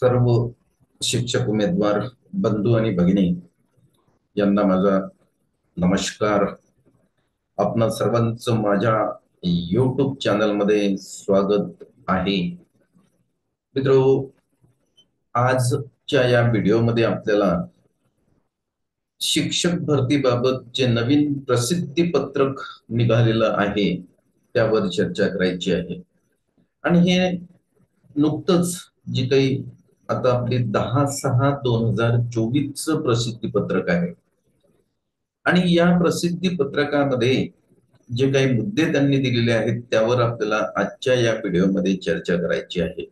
सर्व शिक्षक उमेदवार बंधू आणि भगिनी यांना माझा नमस्कार. आपणा सर्वांचं माझ्या YouTube चॅनल मध्ये स्वागत आहे. मित्रो, आजच्या या व्हिडिओमध्ये आपल्याला शिक्षक भरतीबाबत जे नवीन प्रसिद्धी पत्रक निघालेलं आहे त्यावर चर्चा करायची आहे. आणि हे नुकतंच जी काही आता आपली 10/6/2024 चं प्रसिद्धी पत्रक आहे आणि या प्रसिद्धी पत्रकामध्ये जे काही मुद्दे त्यांनी दिलेले आहेत त्यावर आपल्याला आजच्या या व्हिडिओमध्ये चर्चा करायची आहे.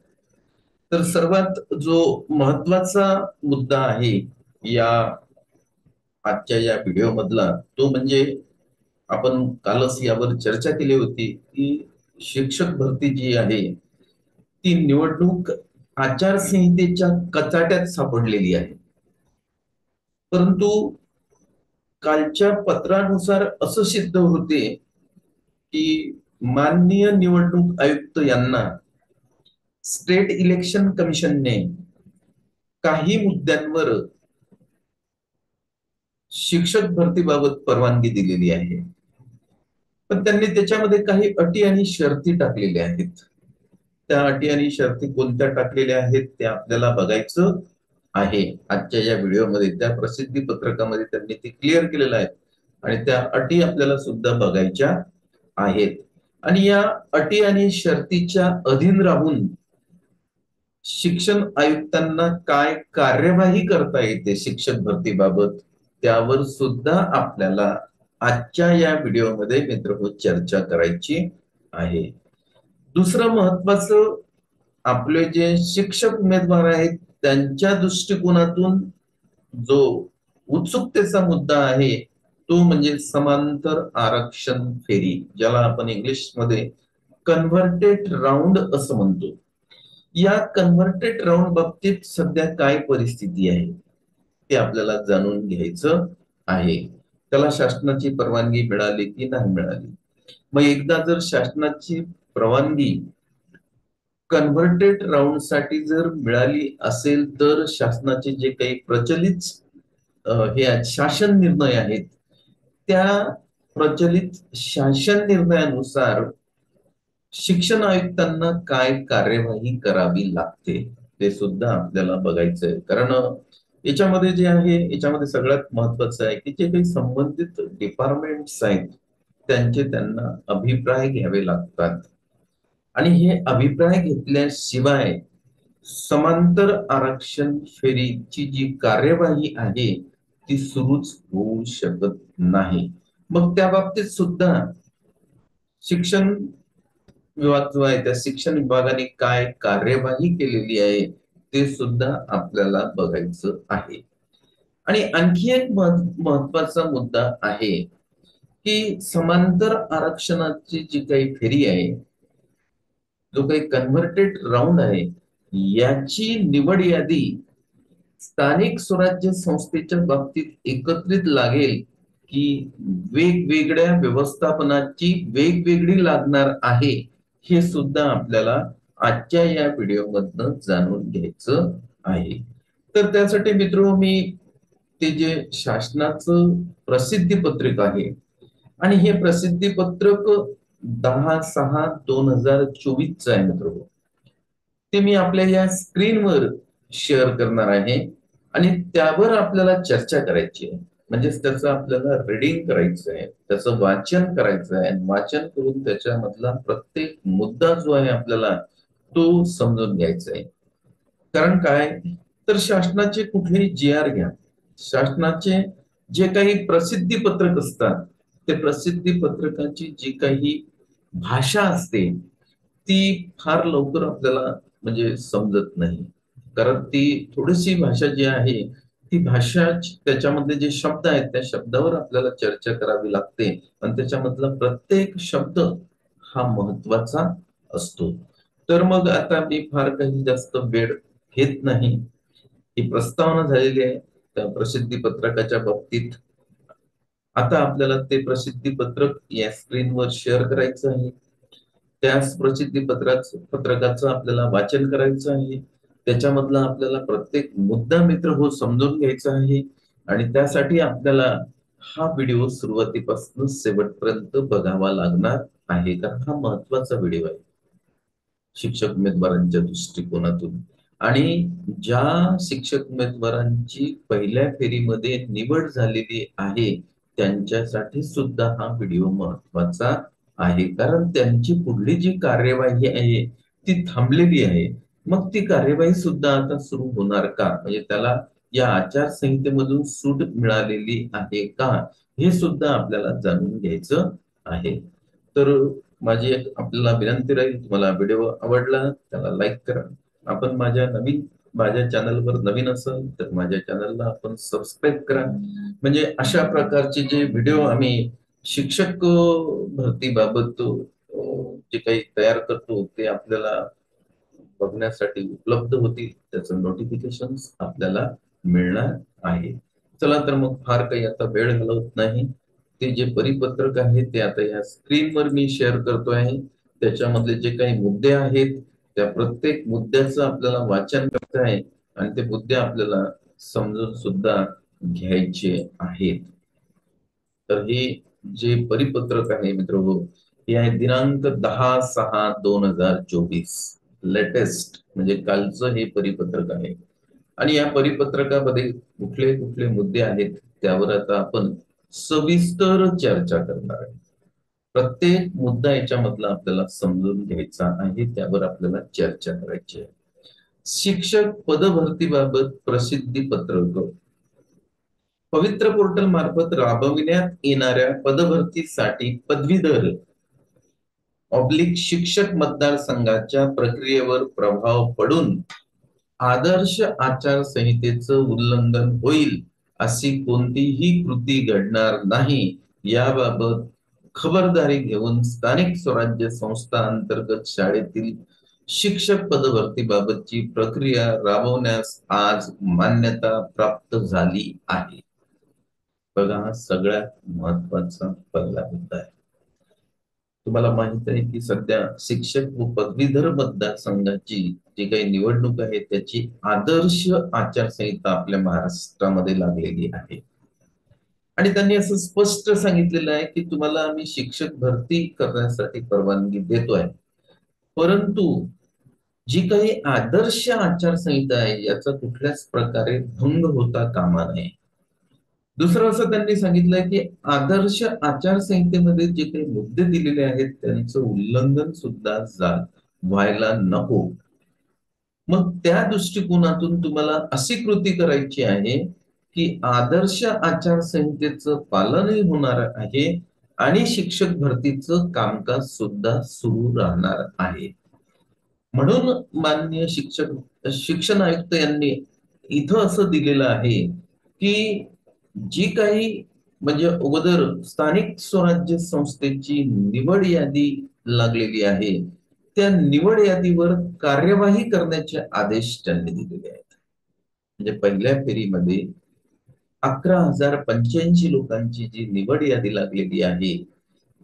तर सर्वात जो महत्वाचा मुद्दा आहे या आजच्या या व्हिडिओ मधला तो म्हणजे आपण कालच यावर चर्चा केली होती की शिक्षक भरती जी आहे ती निवडणूक आचारसंहितेच्या कचाट्यात सापडलेली आहे. परंतु कालच्या पत्रानुसार असं सिद्ध होते की माननीय निवडणूक आयुक्त यांना स्टेट इलेक्शन कमिशनने काही मुद्द्यांवर शिक्षक भरतीबाबत परवानगी दिलेली आहे. पण त्यांनी त्याच्यामध्ये काही अटी आणि शर्ती टाकलेल्या आहेत. त्या अटी आणि शर्ती कोणत्या टाकलेल्या आहेत ते आपल्याला बघायचं आहे आजच्या या व्हिडिओमध्ये. त्या प्रसिद्धी पत्रकामध्ये त्यांनी ते क्लिअर केलेलं आहे आणि त्या अटी आपल्याला सुद्धा बघायच्या आहेत. आणि या अटी आणि शर्तीच्या अधीन राहून शिक्षण आयुक्तांना काय कार्यवाही करता येते शिक्षक भरतीबाबत त्यावर सुद्धा आपल्याला आजच्या या व्हिडिओमध्ये मित्रहो चर्चा करायची आहे. दुसरं महत्वाचं, आपले जे शिक्षक उमेदवार आहेत त्यांच्या दृष्टिकोनातून जो उत्सुकतेचा मुद्दा आहे तो म्हणजे समांतर आरक्षण फेरी, ज्याला आपण इंग्लिश मध्ये कन्व्हर्टेड राऊंड असं म्हणतो. या कन्व्हर्टेड राऊंड बाबतीत सध्या काय परिस्थिती आहे ते आपल्याला जाणून घ्यायचं आहे. त्याला शासनाची परवानगी मिळाली की नाही मिळाली. मग एकदा जर शासनाची परवानगी कन्व्हर्टेड राऊंड साठी जर मिळाली असेल तर शासनाचे जे काही प्रचलित हे शासन निर्णय आहेत त्या प्रचलित शासन निर्णयानुसार शिक्षण आयुक्तांना काय कार्यवाही करावी लागते ते सुद्धा आपल्याला बघायचंय. कारण याच्यामध्ये जे आहे याच्यामध्ये सगळ्यात महत्वाचं आहे की जे काही संबंधित डिपार्टमेंट्स आहेत त्यांचे त्यांना अभिप्राय घ्यावे लागतात आणि हे अभिप्राय घेतल्याशिवाय समांतर आरक्षण फेरीची जी कार्यवाही आहे ती सुरूच होऊ शकत नाही. मग त्या बाबतीत सुद्धा शिक्षण विभाग जो आहे त्या शिक्षण विभागाने काय कार्यवाही केलेली आहे ते सुद्धा आपल्याला बघायचं आहे. आणि आणखी एक महत्वाचा मुद्दा आहे की समांतर आरक्षणाची जी काही फेरी आहे, जो काही कन्व्हर्टेड राऊंड आहे, याची निवड यादी स्थानिक स्वराज्य संस्थेच्या बाबतीत एकत्रित लागेल की वेगवेगळ्या व्यवस्थापनाची वेगवेगळी लागणार आहे हे सुद्धा आपल्याला आजच्या या व्हिडिओ मधनं जाणून घ्यायचं आहे. तर त्यासाठी मित्र मी ते जे शासनाचं प्रसिद्धी पत्रक आहे आणि हे प्रसिद्धी पत्रक 10/6/2024 आहे मित्र, ते मी आपल्या या स्क्रीनवर शेअर करणार आहे आणि त्यावर आपल्याला चर्चा करायची आहे. म्हणजेच त्याचं आपल्याला रीडिंग करायचं आहे, त्याचं वाचन करायचं आहे. वाचन करून त्याच्यामधला प्रत्येक मुद्दा जो आहे आपल्याला तो समजून घ्यायचा आहे. कारण काय, तर शासनाचे कुठलेही GR घ्या, शासनाचे जे काही प्रसिद्धी पत्रक असतात ते प्रसिद्धी पत्रकाची जी काही भाषा असते ती फार लवकर आपल्याला म्हणजे समजत नाही. कारण ती थोडीशी भाषा जी आहे ती भाषा त्याच्यामध्ये जे शब्द आहेत त्या शब्दावर आपल्याला चर्चा करावी लागते आणि त्याच्यामधला प्रत्येक शब्द हा महत्वाचा असतो. तर मग आता मी फार काही जास्त वेळ घेत नाही, ही प्रस्तावना झालेली आहे त्या प्रसिद्धी पत्रकाच्या बाबतीत. आता आपल्याला ते प्रसिद्धी पत्रक या स्क्रीनवर शेअर करायचं आहे. त्याच प्रसिद्धी पत्रकाचं आपल्याला वाचन करायचं आहे. त्याच्यामधला आपल्याला प्रत्येक मुद्दा मित्र हो समजून घ्यायचा आहे. आणि त्यासाठी आपल्याला हा व्हिडिओ सुरुवातीपासून शेवटपर्यंत बघावा लागणार आहे, कारण हा महत्वाचा व्हिडिओ आहे शिक्षक उमेदवारांच्या दृष्टिकोनातून. आणि ज्या शिक्षक उमेदवारांची पहिल्या फेरीमध्ये निवड झालेली आहे त्यांच्यासाठी सुद्धा हा व्हिडिओ महत्वाचा आहे, कारण त्यांची पुढली जी कार्यवाही आहे ती थांबलेली आहे. मग ती कार्यवाही सुद्धा आता सुरू होणार का, म्हणजे त्याला या आचारसंहितेमधून सूट मिळालेली आहे का, हे सुद्धा आपल्याला जाणून घ्यायचं आहे. तर माझी एक आपल्याला विनंती राहील, तुम्हाला व्हिडिओ आवडला त्याला लाईक करा. आपण माझ्या चॅनलवर नवीन असाल तर माझ्या चॅनलला आपण सबस्क्राईब करा, म्हणजे अशा प्रकारचे जे व्हिडिओ आम्ही शिक्षक भरतीबाबत जे काही तयार करतो ते आपल्याला बघण्यासाठी उपलब्ध होतील, त्याचं नोटिफिकेशन आपल्याला मिळणार आहे. चला तर मग फार काही आता वेळ घालवत नाही. ते जे परिपत्रक आहे ते आता या स्क्रीनवर मी शेअर करतो आहे. त्याच्यामधले जे काही मुद्दे आहेत त्या प्रत्येक मुद्द्याचं आपल्याला वाचन करायचं आहे आणि ते मुद्दे आपल्याला समजून सुद्धा घ्यायचे आहेत. तर हे जे परिपत्रक आहे मित्रहो, हे आहे दिनांक 10/6/2024, लेटेस्ट म्हणजे कालचं हे परिपत्रक आहे. आणि या परिपत्रकामध्ये कुठले कुठले मुद्दे आहेत त्यावर आता आपण सविस्तर चर्चा करणार आहे. प्रत्येक मुद्दा याच्यामधला आपल्याला समजून घ्यायचा आहे, त्यावर आपल्याला चर्चा करायची आहे. शिक्षक पदभरतीबाबत प्रसिद्धी पत्रक. पवित्र पोर्टल मार्फत राबविण्यात येणाऱ्या पदभरतीसाठी पदवीधर शिक्षक मतदारसंघाच्या प्रक्रियेवर प्रभाव पडून आदर्श आचारसंहितेचं उल्लंघन होईल अशी कोणतीही कृती घडणार नाही, याबाबत खबरदारी घेऊन स्थानिक स्वराज्य संस्था अंतर्गत शाळेतील शिक्षक पदभरतीबाबतची प्रक्रिया राबवण्यास आज मान्यता प्राप्त झाली आहे. बघा, हा सगळ्यात महत्वाचा पहिला मुद्दा आहे. तुम्हाला माहित आहे की सध्या शिक्षक व पदवीधर मतदारसंघाची जी काही निवडणूक आहे त्याची आदर्श आचारसंहिता आपल्या महाराष्ट्रामध्ये लागलेली आहे. आणि त्यांनी असं स्पष्ट सांगितलेलं आहे की तुम्हाला आम्ही शिक्षक भरती करण्यासाठी परवानगी देतोय, परंतु जी काही आदर्श आचारसंहिता आहे याचा कुठल्याच प्रकारे भंग होता कामा नये. दुसरं असं त्यांनी सांगितलंय की आदर्श आचारसंहितेमध्ये जे काही मुद्दे दिलेले आहेत त्यांचं उल्लंघन सुद्धा व्हायला नको. मग त्या दृष्टिकोनातून तुम्हाला अशी कृती करायची आहे की आदर्श आचारसंहितेचं पालनही होणार आहे आणि शिक्षक भरतीचं कामकाज सुद्धा सुरू राहणार आहे. म्हणून माननीय शिक्षण आयुक्त यांनी इथं असं दिलेलं आहे की जी काही म्हणजे अगोदर स्थानिक स्वराज्य संस्थेची निवड यादी लागलेली आहे त्या निवड यादीवर कार्यवाही करण्याचे आदेश त्यांनी दिलेले आहेत. म्हणजे पहिल्या फेरीमध्ये 11,085 लोकांची जी निवड यादी लागलेली आहे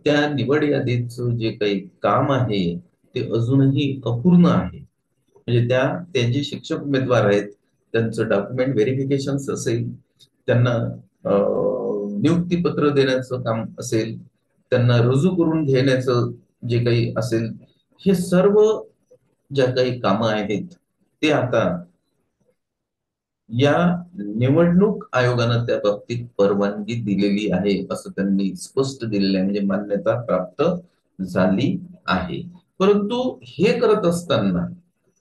त्या निवड यादीचं जे काही काम आहे ते अजूनही अपूर्ण आहे. म्हणजे ते जे शिक्षक उमेदवार आहेत त्यांचं डॉक्युमेंट व्हेरिफिकेशन असेल, त्यांना नियुक्तीपत्र देण्याचं काम असेल, त्यांना रुजू करून घेण्याचं जे काही असेल, हे सर्व ज्या काही कामं आहेत ते आता या निवडणूक आयोगानं त्या बाबतीत परवानगी दिलेली आहे असं त्यांनी स्पष्ट दिलेलं आहे, म्हणजे मान्यता प्राप्त झाली आहे. परंतु हे करत असताना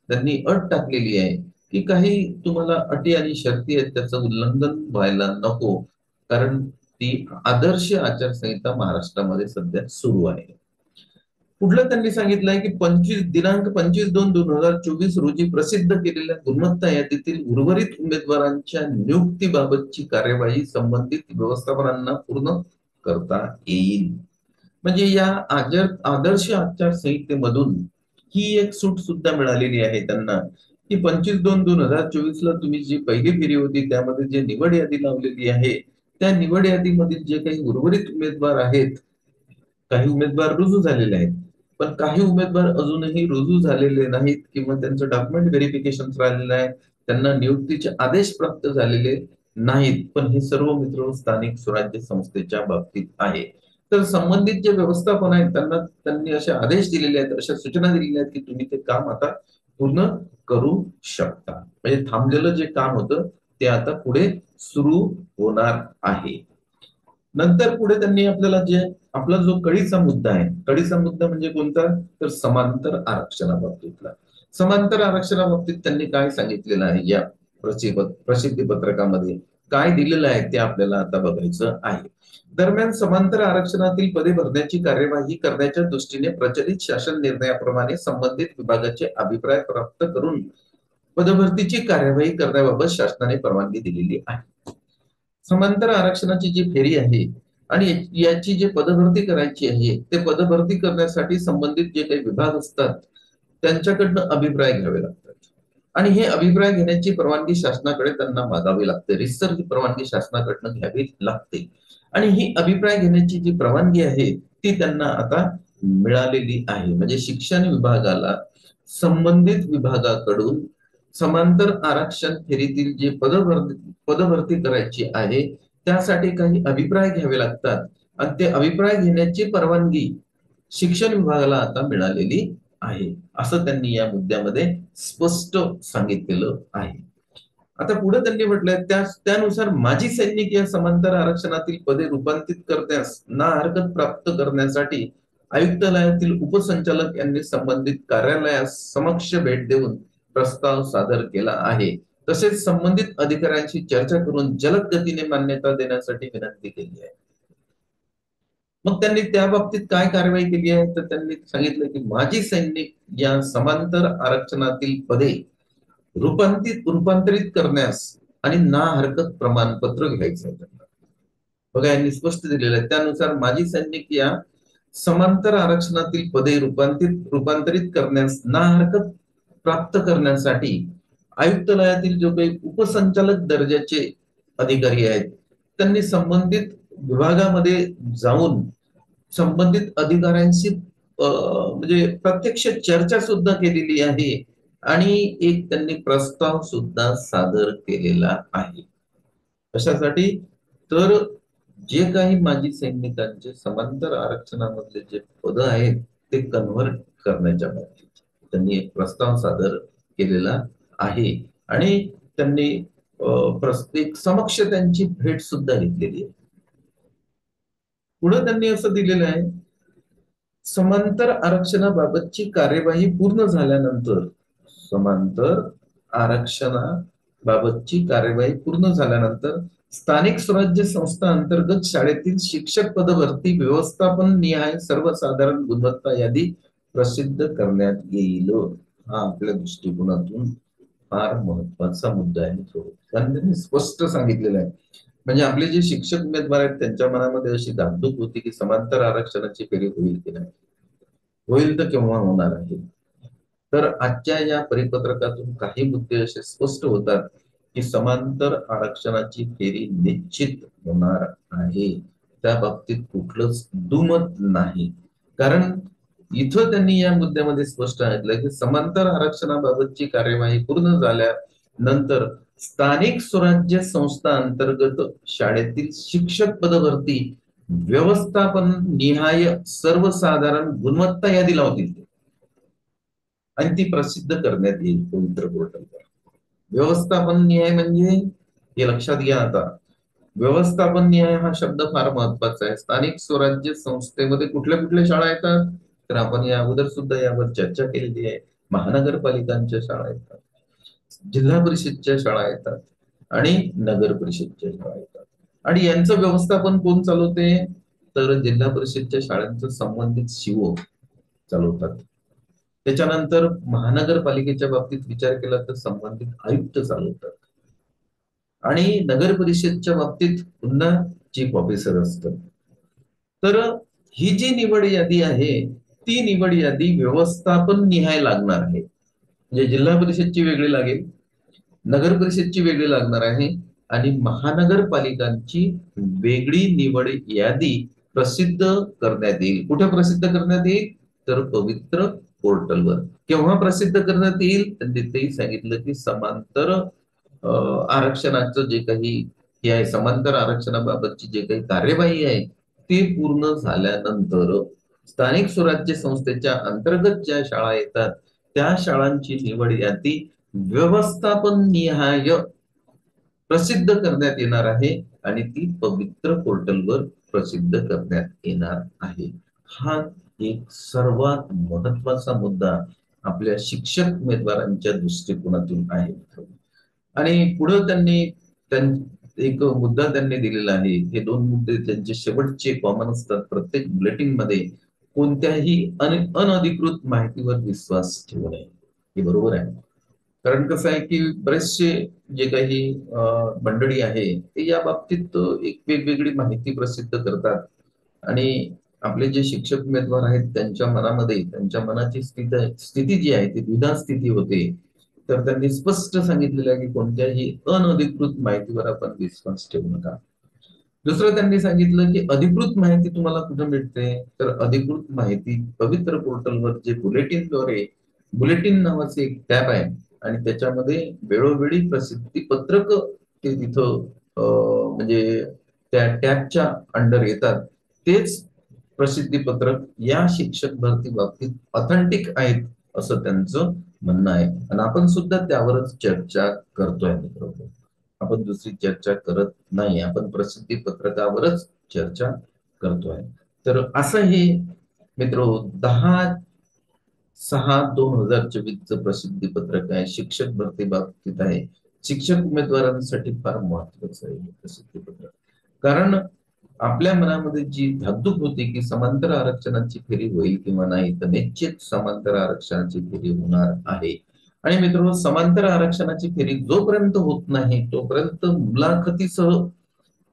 त्यांनी अट टाकलेली आहे की काही तुम्हाला अटी आणि शर्ती आहेत त्याचं उल्लंघन व्हायला नको, कारण ती आदर्श आचारसंहिता महाराष्ट्रामध्ये सध्या सुरू आहे. पुढलं त्यांनी सांगितलंय की दिनांक 25/2/2024 रोजी प्रसिद्ध केलेल्या गुणवत्ता यादीतील उर्वरित उमेदवारांच्या नियुक्तीबाबतची कार्यवाही संबंधित व्यवस्थापनांना पूर्ण करता येईल. म्हणजे या आदर्श आचारसंहितेमधून ही एक सूट सुद्धा मिळालेली आहे त्यांना की 25/2/2024 ला तुम्ही जी पहिली फेरी होती त्यामध्ये जे निवड यादी लावलेली आहे त्या निवड यादीमधील जे काही उर्वरित उमेदवार आहेत, काही उमेदवार रुजू झालेले आहेत, पण काही उमेदवार अजूनही रुजू झालेले नाहीत किंवा त्यांचं डॉक्युमेंट व्हेरिफिकेशन राहिलेलं आहे, त्यांना नियुक्तीचे आदेश प्राप्त झालेले नाहीत. पण हे सर्व मित्र स्थानिक स्वराज्य संस्थेच्या बाबतीत आहे. तर संबंधित जे व्यवस्थापन आहेत त्यांना त्यांनी असे आदेश दिलेले आहेत, अशा सूचना दिलेल्या आहेत की तुम्ही ते काम आता पूर्ण करू शकता. म्हणजे थांबलेलं जे काम होतं ते आता पुढे सुरू होणार आहे. नंतर पुढे त्यांनी आपल्याला जे आपला जो कळीचा मुद्दा आहे, कळीचा मुद्दा म्हणजे कोणता, तर समांतर आरक्षणाबाबतीतला. समांतर आरक्षणाबाबतीत त्यांनी काय सांगितलेलं आहे या प्रसिद्धी पत्रकामध्ये काय दिलेलं आहे ते आपल्याला आता बघायचं आहे. दरम्यान समांतर आरक्षणातील पदे भरण्याची कार्यवाही करण्याच्या दृष्टीने प्रचलित शासन निर्णयाप्रमाणे संबंधित विभागाचे अभिप्राय प्राप्त करून पदभरतीची कार्यवाही करण्याबाबत शासनाने परवानगी दिलेली आहे. समांतर आरक्षणाची जी फेरी आहे आणि याची जे पदभरती करायची आहे ते पदभरती करण्यासाठी संबंधित जे काही विभाग असतात त्यांच्याकडनं अभिप्राय घ्यावे लागतात आणि हे अभिप्राय घेण्याची परवानगी शासनाकडे त्यांना मागावी लागते. रितसर ही परवानगी शासनाकडनं घ्यावी लागते आणि ही अभिप्राय घेण्याची जी परवानगी आहे ती त्यांना आता मिळालेली आहे. म्हणजे शिक्षण विभागाला संबंधित विभागाकडून समांतर आरक्षण फेरीतील जे पदभरती करायची आहे त्यासाठी काही अभिप्राय घ्यावे लागतात आणि ते अभिप्राय घेण्याची परवानगी शिक्षण विभागाला आता मिळालेली आहे, असं त्यांनी या मुद्द्यामध्ये स्पष्ट सांगितलेलं आहे. आता पुढे त्यांनी म्हटलंय त्यानुसार माजी सैनिक या समांतर आरक्षणातील पदे रूपांतरित करण्यास ना हरकत प्राप्त करण्यासाठी आयुक्तालयातील उपसंचालक यांनी संबंधित कार्यालयास समक्ष भेट देऊन प्रस्ताव सादर केला आहे. तसेच संबंधित अधिकाऱ्यांशी चर्चा करून जलद गतीने मान्यता देण्यासाठी विनंती केली आहे. मग त्यांनी त्या बाबतीत काय कारवाई केली आहे, तर त्यांनी सांगितलं की माजी सैनिक या समांतर आरक्षणातील पदे रूपांतरित करण्यास आणि ना हरकत प्रमाणपत्र घ्यायचं आहे त्यांना. बघा यांनी स्पष्ट दिलेलं आहे. त्यानुसार माजी सैनिक या समांतर आरक्षणातील पदे रूपांतरित करण्यास ना हरकत प्राप्त करण्यासाठी आयुक्तालयातील जो काही उपसंचालक दर्जाचे अधिकारी आहेत त्यांनी संबंधित विभागामध्ये जाऊन संबंधित अधिकाऱ्यांशी म्हणजे प्रत्यक्ष चर्चा सुद्धा केलेली आहे आणि एक त्यांनी प्रस्ताव सुद्धा सादर केलेला आहे. कशासाठी, तर जे काही माजी सैनिकांचे समांतर आरक्षणामधले जे पद आहेत ते कन्व्हर्ट करण्याच्या बाबतीत त्यांनी एक प्रस्ताव सादर केलेला आहे आणि त्यांनी प्रत्येक समक्ष त्यांची भेट सुद्धा घेतलेली आहे. पुढे त्यांनी असं दिलेलं आहे, समांतर आरक्षणाबाबतची कार्यवाही पूर्ण झाल्यानंतर समांतर आरक्षणाबाबतची कार्यवाही पूर्ण झाल्यानंतर स्थानिक स्वराज्य संस्था अंतर्गत शाळेतील शिक्षक पदभरती व्यवस्थापन निहाय सर्वसाधारण गुणवत्ता यादी प्रसिद्ध करण्यात येईल. हा आपल्या दृष्टिकोनातून फार महत्वाचा मुद्दा आहे. त्यांनी स्पष्ट सांगितलेलं आहे. म्हणजे आपले जे शिक्षक उमेदवार आहेत त्यांच्या मनामध्ये अशी धाकधूक होती की समांतर आरक्षणाची फेरी होईल की नाही, होईल तर केव्हा होणार आहे. तर आजच्या या परिपत्रकातून काही मुद्दे असे स्पष्ट होतात की समांतर आरक्षणाची फेरी निश्चित होणार आहे. त्या बाबतीत कुठलंच दुमत नाही. कारण इथं त्यांनी या मुद्द्यामध्ये स्पष्ट सांगितलं की समांतर आरक्षणाबाबतची कार्यवाही पूर्ण झाल्यानंतर स्थानिक स्वराज्य संस्था अंतर्गत शाळेतील शिक्षक पदभरती व्यवस्थापन निहाय सर्वसाधारण गुणवत्ता यादी लावतील आणि ती प्रसिद्ध करण्यात येईल पवित्र पोर्टलवर. व्यवस्थापन न्याय म्हणजे हे लक्षात घ्या. आता व्यवस्थापन न्याय हा शब्द फार महत्वाचा आहे. स्थानिक स्वराज्य संस्थेमध्ये कुठल्या कुठल्या शाळा येतात, तर आपण या अगोदर सुद्धा यावर चर्चा केलेली आहे. महानगरपालिकांच्या शाळा येतात, जिल्हा परिषदच्या शाळा येतात आणि नगर परिषदच्या शाळा येतात आणि यांचं व्यवस्थापन कोण चालवते, तर जिल्हा परिषदच्या शाळांचं संबंधित सीओ चालवतात. त्याच्यानंतर महानगरपालिकेच्या बाबतीत विचार केला तर संबंधित आयुक्त चालवतात आणि नगर परिषदच्या बाबतीत पुन्हा चीफ ऑफिसर असतं. तर ही जी निवड यादी आहे ती निवड यादी व्यवस्थापन निहाय लागणार आहे. म्हणजे जिल्हा परिषदची वेगळी लागेल, नगर परिषदची वेगळी लागणार आहे आणि महानगरपालिकांची वेगळी निवड यादी प्रसिद्ध करण्यात येईल. कुठे प्रसिद्ध करण्यात येईल, तर पवित्र पोर्टलवर. केव्हा प्रसिद्ध करण्यात येईल तर तिथेही सांगितलं की समांतर आरक्षणाचं जे काही हे आहे, समांतर आरक्षणाबाबतची जे काही कार्यवाही आहे ती पूर्ण झाल्यानंतर स्थानिक स्वराज्य संस्थेच्या अंतर्गत ज्या शाळा येतात त्या शाळांची निवड यादी व्यवस्थापन निहाय प्रसिद्ध करण्यात येणार आहे आणि ती पवित्र पोर्टलवर प्रसिद्ध करण्यात येणार आहे. हा एक सर्वात महत्वाचा मुद्दा आपल्या शिक्षक उमेदवारांच्या दृष्टिकोनातून आहे. आणि पुढे एक मुद्दा त्यांनी दिलेला आहे. हे दोन मुद्दे त्यांचे शेवटचे कॉमन असतात प्रत्येक बुलेटिन मध्ये. कोणत्याही अनधिकृत माहितीवर विश्वास ठेवू नये. हे बरोबर आहे. कारण कसं आहे की बरेचसे जे काही मंडळी आहे ते या बाबतीत एक वेगवेगळी माहिती प्रसिद्ध करतात आणि आपले जे शिक्षक उमेदवार आहेत त्यांच्या मनामध्ये त्यांच्या मनाची स्थिती जी आहे ती द्विधा स्थिती होते. तर त्यांनी स्पष्ट सांगितलेलं आहे की कोणत्याही अनधिकृत माहितीवर आपण विश्वास ठेवू नका. दुसरं त्यांनी सांगितलं की अधिकृत माहिती तुम्हाला कुठे मिळते तर अधिकृत माहिती पवित्र पोर्टलवर जे बुलेटिन नावाचे एक टॅब आहे आणि त्याच्यामध्ये वेळोवेळी प्रसिद्धी पत्रक ते तिथं म्हणजे त्या टॅबच्या अंडर येतात. तेच प्रसिद्धी पत्रक या शिक्षक भरती बाबतीत ऑथेंटिक आहेत असं त्यांचं म्हणणं आहे आणि आपण सुद्धा त्यावरच चर्चा करतोय मित्रांनो. आपण दुसरी चर्चा करत नाही. आपण प्रसिद्धी पत्रकावरच चर्चा करतोय. तर असं हे मित्र 10/6/2024 प्रसिद्धी पत्रक आहे. शिक्षक भरती बाबतीत आहे. शिक्षक उमेदवारांसाठी फार महत्वाचं आहे प्रसिद्धी पत्रक. कारण आपल्या मनामध्ये जी धाकधूक होती की समांतर आरक्षणाची फेरी होईल किंवा नाही तर निश्चित समांतर आरक्षणाची फेरी होणार आहे. आणि मित्रांनो समांतर आरक्षणाची फेरी जोपर्यंत होत नाही तोपर्यंत मुलाखतीसह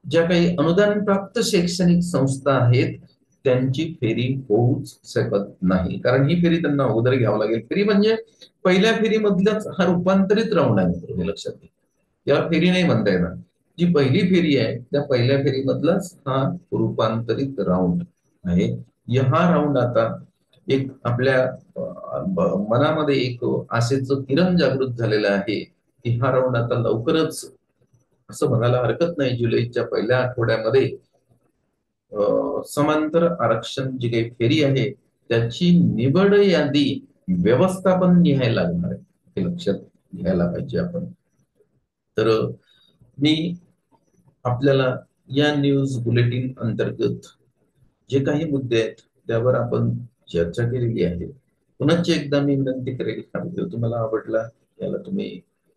ज्या काही अनुदान प्राप्त शैक्षणिक संस्था आहेत त्यांची फेरी होऊच शकत नाही. कारण ही फेरी त्यांना अगोदर घ्यावं लागेल. फेरी म्हणजे पहिल्या फेरीमधल्याच हा रूपांतरित राऊंड आहे. हे लक्षात घ्या. याला फेरी नाही म्हणता येणार. जी पहिली फेरी आहे त्या पहिल्या फेरीमधलाच हा रूपांतरित राऊंड आहे. हा राऊंड आता एक आपल्या मनामध्ये एक आशेचं किरण जागृत झालेलं आहे की हा राऊंड आता लवकरच असं म्हणायला हरकत नाही जुलैच्या पहिल्या आठवड्यामध्ये समांतर आरक्षण जी काही फेरी आहे त्याची निवड यादी व्यवस्थापन निहाय लागणार आहे. हे लक्षात घ्यायला पाहिजे आपण. तर मी आपल्याला या न्यूज बुलेटिन अंतर्गत जे काही मुद्दे आहेत त्यावर आपण चर्चा केलेली आहे. पुन्हा एकदा मी विनंती करेल हा व्हिडिओ तुम्हाला आवडला याला तुम्ही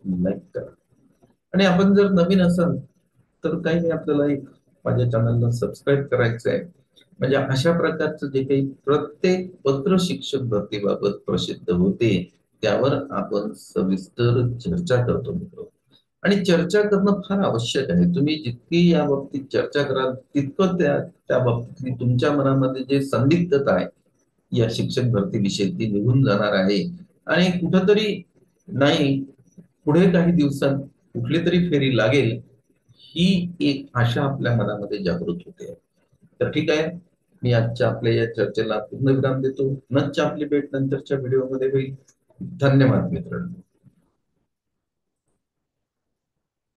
लाईक करा आणि आपण जर नवीन असाल तर काही नाही आपल्याला एक माझ्या चॅनलला सबस्क्राईब करायचं आहे. म्हणजे अशा प्रकारचं जे काही प्रत्येक पत्र शिक्षक भरतीबाबत प्रसिद्ध होते त्यावर आपण सविस्तर चर्चा करतो मित्र. आणि चर्चा करणं फार आवश्यक आहे. तुम्ही जितकी या बाबतीत चर्चा कराल तितकं त्या बाबतीत तुमच्या मनामध्ये जे संदिग्धता आहे या शिक्षक भरतीविषयी ती निघून जाणार आहे आणि कुठंतरी नाही पुढे काही दिवसात कुठली तरी फेरी लागेल ही एक आशा आपल्या मनामध्ये जागृत होते. तर ठीक आहे. मी आजच्या आपल्या या चर्चेला पूर्ण विराम देतो. नंतर आपली भेट नंतरच्या व्हिडिओमध्ये होईल. धन्यवाद मित्रांनो.